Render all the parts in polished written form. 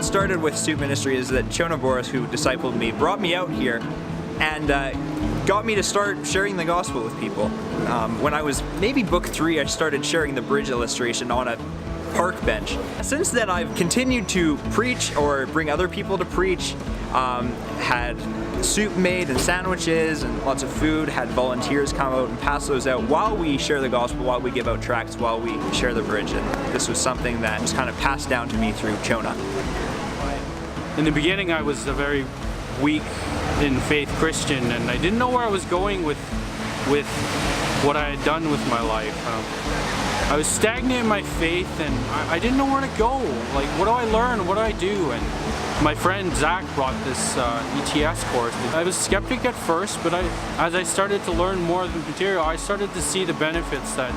Started with student ministry is that Chona Boris, who discipled me, brought me out here and got me to start sharing the gospel with people. When I was maybe book 3, I started sharing the bridge illustration on a park bench. Since then, I've continued to preach or bring other people to preach, had soup made and sandwiches and lots of food, had volunteers come out and pass those out while we share the gospel, while we give out tracts, while we share the bridge. And this was something that was kind of passed down to me through Chona. In the beginning, I was a very weak in faith Christian, and I didn't know where I was going with what I had done with my life. I was stagnant in my faith, and I didn't know where to go. Like, what do I learn? What do I do? And my friend Zach brought this ETS course. I was a skeptic at first, but as I started to learn more of the material, I started to see the benefits that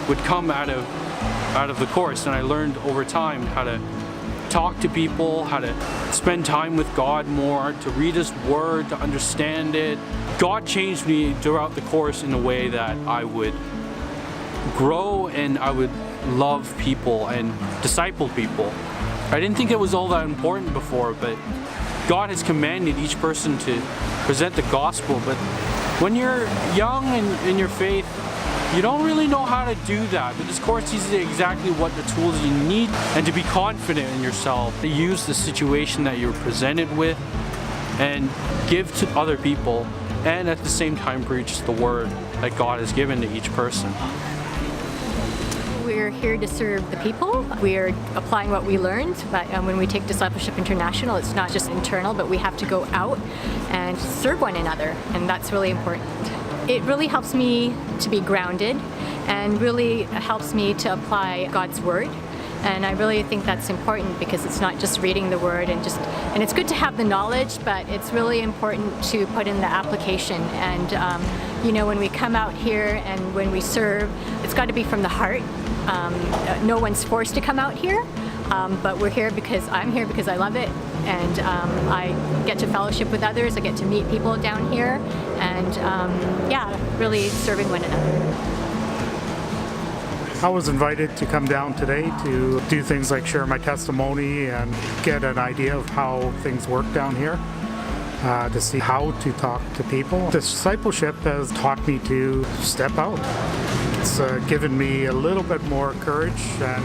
would come out of the course, and I learned over time how to talk to people, how to spend time with God more, to read His Word, to understand it. God changed me throughout the course in a way that I would grow and I would love people and disciple people. I didn't think it was all that important before, but God has commanded each person to present the gospel. But when you're young in your faith, you don't really know how to do that, but this course teaches you exactly what the tools you need and to be confident in yourself, to use the situation that you're presented with and give to other people, and at the same time preach the word that God has given to each person. We're here to serve the people. We're applying what we learned, but when we take Discipleship International, it's not just internal, but we have to go out and serve one another, and that's really important. It really helps me to be grounded and really helps me to apply God's Word. And I really think that's important because it's not just reading the Word and it's good to have the knowledge, but it's really important to put in the application. And you know, when we come out here and when we serve, it's got to be from the heart. No one's forced to come out here, but we're here because I'm here because I love it, and I get to fellowship with others, I get to meet people down here, and yeah, really serving one another. I was invited to come down today to do things like share my testimony and get an idea of how things work down here, to see how to talk to people. Discipleship has taught me to step out. It's given me a little bit more courage, and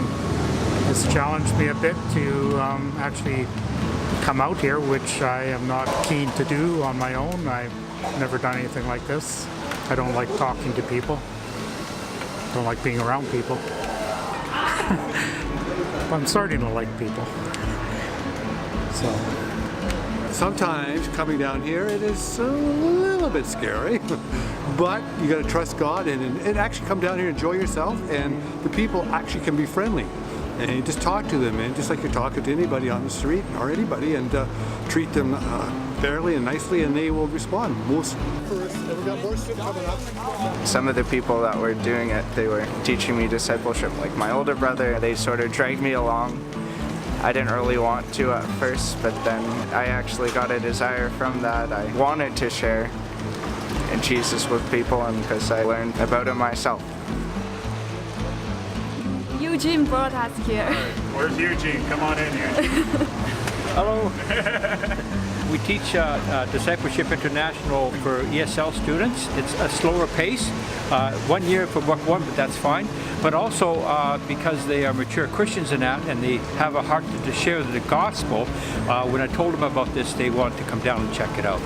it's challenged me a bit to actually come out here, which I am not keen to do on my own. I've never done anything like this. I don't like talking to people. I don't like being around people. I'm starting to like people. So. Sometimes coming down here, it is a little bit scary, but you got to trust God and actually come down here, enjoy yourself, and the people actually can be friendly. And you just talk to them, and just like you're talking to anybody on the street or anybody, and treat them fairly and nicely, and they will respond. Some of the people that were doing it, they were teaching me discipleship. Like my older brother, they sort of dragged me along. I didn't really want to at first, but then I actually got a desire from that. I wanted to share in Jesus with people, and because I learned about Him myself. Eugene brought us here. Where's Eugene? Come on in here. Hello. We teach Discipleship International for ESL students. It's a slower pace, 1 year for book 1, but that's fine. But also because they are mature Christians in that, and they have a heart to share the gospel, when I told them about this, they wanted to come down and check it out.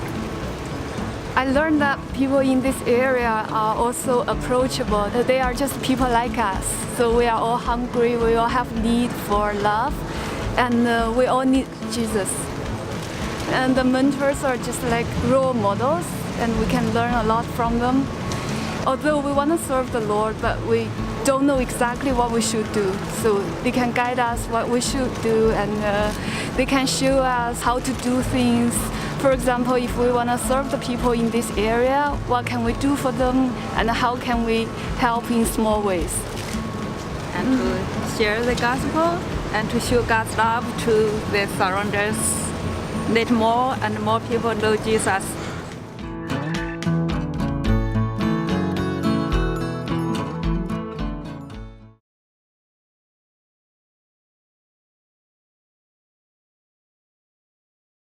I learned that people in this area are also approachable. They are just people like us. So we are all hungry, we all have need for love, and we all need Jesus. And the mentors are just like role models, and we can learn a lot from them. Although we want to serve the Lord, but we don't know exactly what we should do. So they can guide us what we should do, and they can show us how to do things. For example, if we want to serve the people in this area, what can we do for them, and how can we help in small ways? And to share the gospel and to show God's love to the surrounders. let more and more people know Jesus.